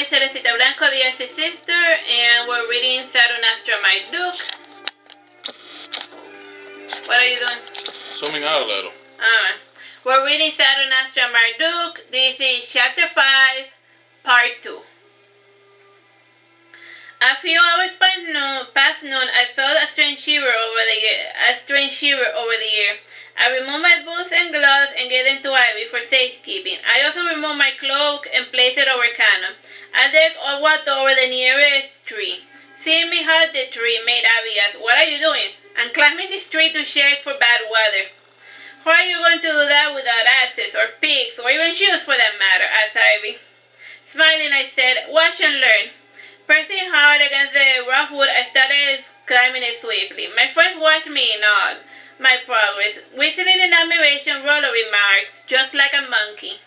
is Teresita Blanco, the Artsy sister, and we're reading Saturnastra Marduke. What are you doing? Zooming out a little. Alright. We're reading Saturnastra Marduke. This is Chapter 5, Part 2. A few hours past noon, I felt a strange shiver over the air. I removed my boots and gloves and gave them to Ivy for safekeeping. I also removed my cloak and placed it over Cannon. I then walked over the nearest tree. Seeing me hug the tree made Ivy ask, "What are you doing?" "I'm climbing this tree to check for bad weather." "How are you going to do that without axes, or picks, or even shoes for that matter?" asked Ivy. Smiling, I said, "Watch and learn." Pressing hard against the rough wood, I started climbing it swiftly. My friends watched me in awe. My progress. Whistling in admiration, Rollo remarked, "Just like a monkey."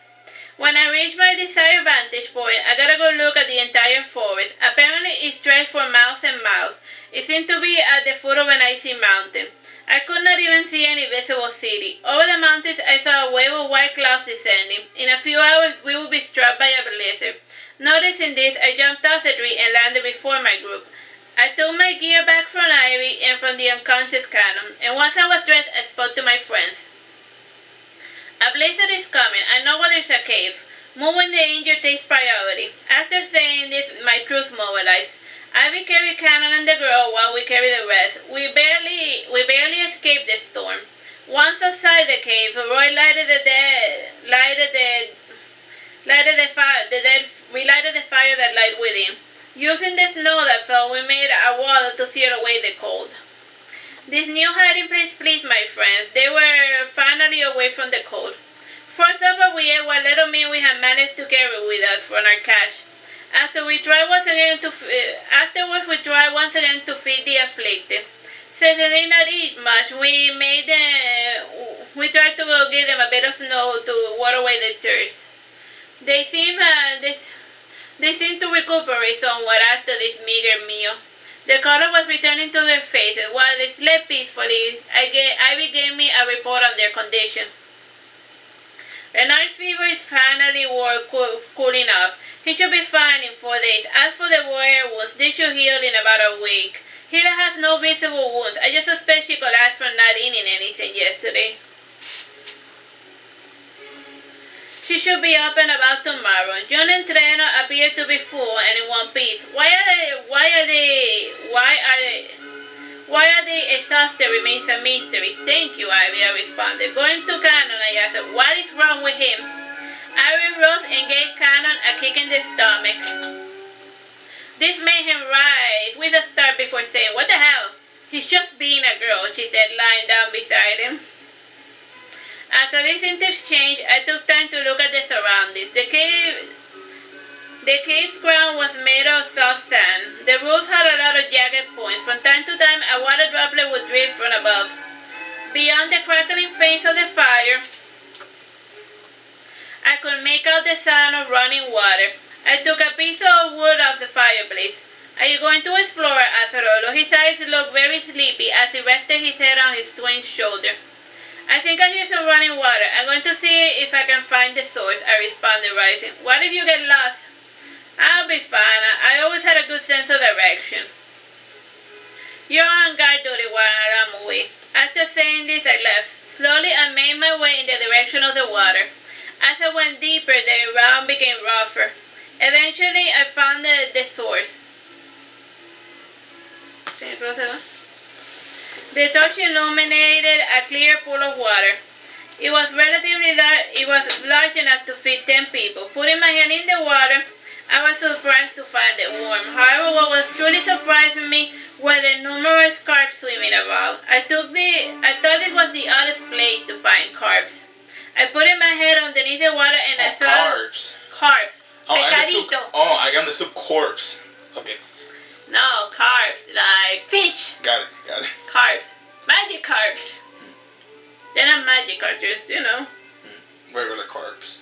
When I reached my desired vantage point, I got a good look at the entire forest. Apparently, it stretched for miles and miles. It seemed to be at the foot of an icy mountain. I could not even see any visible city. Over the mountains, I saw a wave of white clouds descending. In a few hours, we would be struck by a blizzard. Noticing this, I jumped off the tree and landed before my group. I took my gear back from Ivy and from the unconscious Cannon, and once I was dressed, I spoke to my friends. "A blizzard is coming. I know where there's a cave. Moving the injured takes priority." After saying this, my troops mobilized. Ivy carried Cannon and the girl while we carried the rest. We barely escaped the storm. Once outside the cave, Roy relighted the fire that light within. Using the snow that fell, we made a wall to steer away the cold. This new hiding place pleased my friends. They were finally away from the cold. For supper, we ate what little meat we had managed to carry with us from our cache. Afterwards, we tried once again to feed the afflicted. Since they did not eat much, we tried to give them a bit of snow to water away the thirst. They seemed to recuperate somewhat after this meager meal. The color was returning to their faces. While they slept peacefully, Ivy gave me a report on their condition. Renard's fever is finally cooling off. He should be fine in 4 days. As for the werewolves, they should heal in about a week. Hila has no visible wounds. I just suspect she collapsed from not eating anything yesterday. She should be up and about tomorrow. John and Treno appear to be full and in one piece. Why are they exhausted remains a mystery. Thank you, Ivy, I responded. Going to Cannon, I asked, "What is wrong with him?" Ivy rose and gave Cannon a kick in the stomach. This made him rise with a start before saying, "What the hell?" "He's just being a girl," she said, lying down beside him. After this interchange, I took time to look at the surroundings. The cave's ground was made of soft sand. The roof had a lot of jagged points. From time to time, a water droplet would drip from above. Beyond the crackling flames of the fire, I could make out the sound of running water. I took a piece of wood off the fireplace. "Are you going to explore?" asked Rollo. His eyes looked very sleepy as he rested his head on his twin's shoulder. "I think I hear some running water. I'm going to see if I can find the source," I responded, rising. "What if you get lost?" "I'll be fine. I always had a good sense of direction." "You're on guard duty while I'm away." After saying this, I left. Slowly, I made my way in the direction of the water. As I went deeper, the ground became rougher. Eventually, I found the source. The torch illuminated a clear pool of water. It was large enough to fit 10 people. Putting my hand in the water, I was surprised to find it warm. However, what was truly surprising me were the numerous carps swimming about. I thought it was the oddest place to find carps. I put my head underneath the water and I saw carps. Pescadito. I understood corpse. Okay. No, carps, like fish. Got it. Carps. Magic carps. They're not magic carps, just, Regular carps.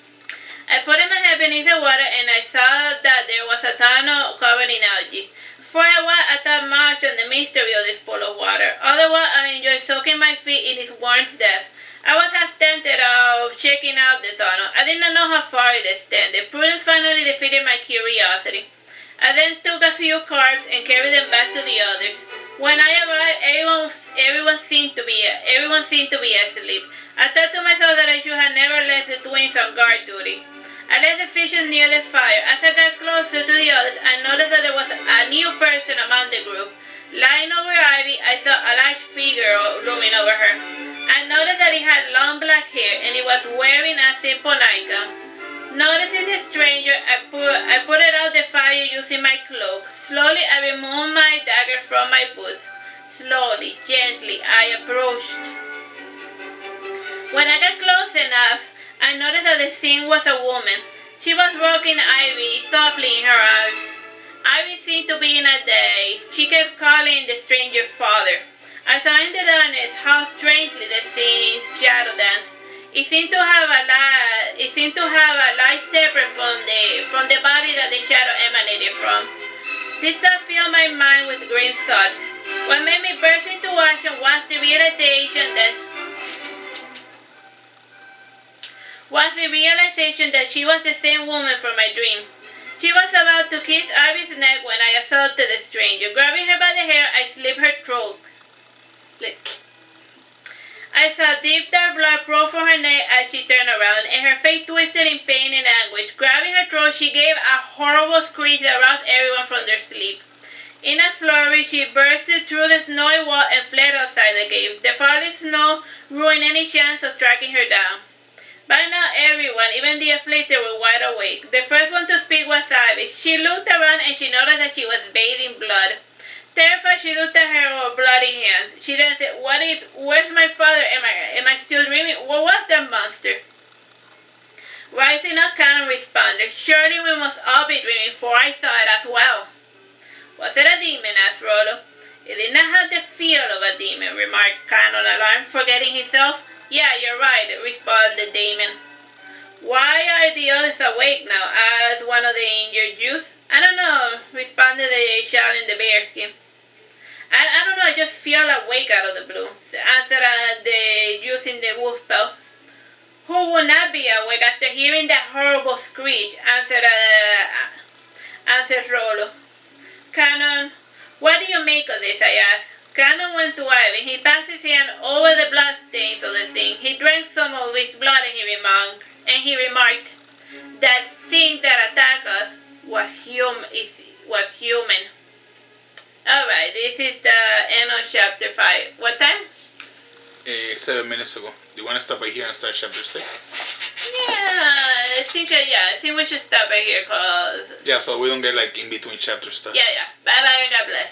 I put my head beneath the water and I saw that there was a tunnel covered in algae. For a while, I thought much on the mystery of this pool of water. Otherwise, I enjoyed soaking my feet in its warm depths. I was half tempted of checking out the tunnel. I did not know how far it extended. Prudence finally defeated my curiosity. curiosity. I then took a few cards and carried them back to the others. When I arrived, everyone seemed to be asleep. I thought to myself that I should have never left the twins on guard duty. I left the fishes near the fire. As I got closer to the others, I noticed that there was a new person among the group. Lying over Ivy, I saw a large figure looming over her. I noticed that he had long black hair and he was wearing a simple nightgown. Noticing the stranger, I put it out the fire using my cloak. Slowly, I removed my dagger from my boots. Slowly, gently, I approached. When I got close enough, I noticed that the thing was a woman. She was rocking Ivy softly in her arms. Ivy seemed to be in a daze. She kept calling the stranger father. I saw in the darkness how strangely the thing's shadow danced. It seemed to have a light separate from the body that the shadow emanated from. This thought filled my mind with grim thoughts. What made me burst into action was the realization that she was the same woman from my dream. She was about to kiss Ivy's neck when I assaulted the stranger. Grabbing her by the hair, I slit her throat. I saw deep dark blood pour from her neck as she turned around, and her face twisted in pain and anguish. Grabbing her throat, she gave a horrible screech that roused everyone from their sleep. In a flurry, she bursted through the snowy wall and fled outside the cave. The falling snow ruined any chance of tracking her down. By now, everyone, even the afflicted, were wide awake. The first one to speak was Ivy. She looked around and she noticed that she was bathed in blood. Terrified, she looked at her bloody hands. She then said, where's my father? Am I still dreaming? What was that monster? Rising up, Canon responded, surely we must all be dreaming, for I saw it as well. Was it a demon? Asked Rollo. It did not have the feel of a demon, remarked Canon, alarmed, forgetting himself. Yeah, you're right, responded the demon. Why are the others awake now? Asked one of the injured Jews. I don't know, responded the child in the bearskin. I don't know, I just feel awake out of the blue, answered the Jews in the wolf belt. Who would not be awake after hearing that horrible screech? Answered Rollo. Canon, what do you make of this? I asked. Canon went to Ivan. He passed his hand over the blood stains of the thing. He drank some of its blood and he remarked, that thing that attacked us was human. Alright, this is the end of chapter 5. What time? 7 minutes ago. Do you want to stop by here and start chapter 6? I think we should stop right here, cause... Yeah, so we don't get like in between chapter stuff. Yeah. Bye-bye, God bless.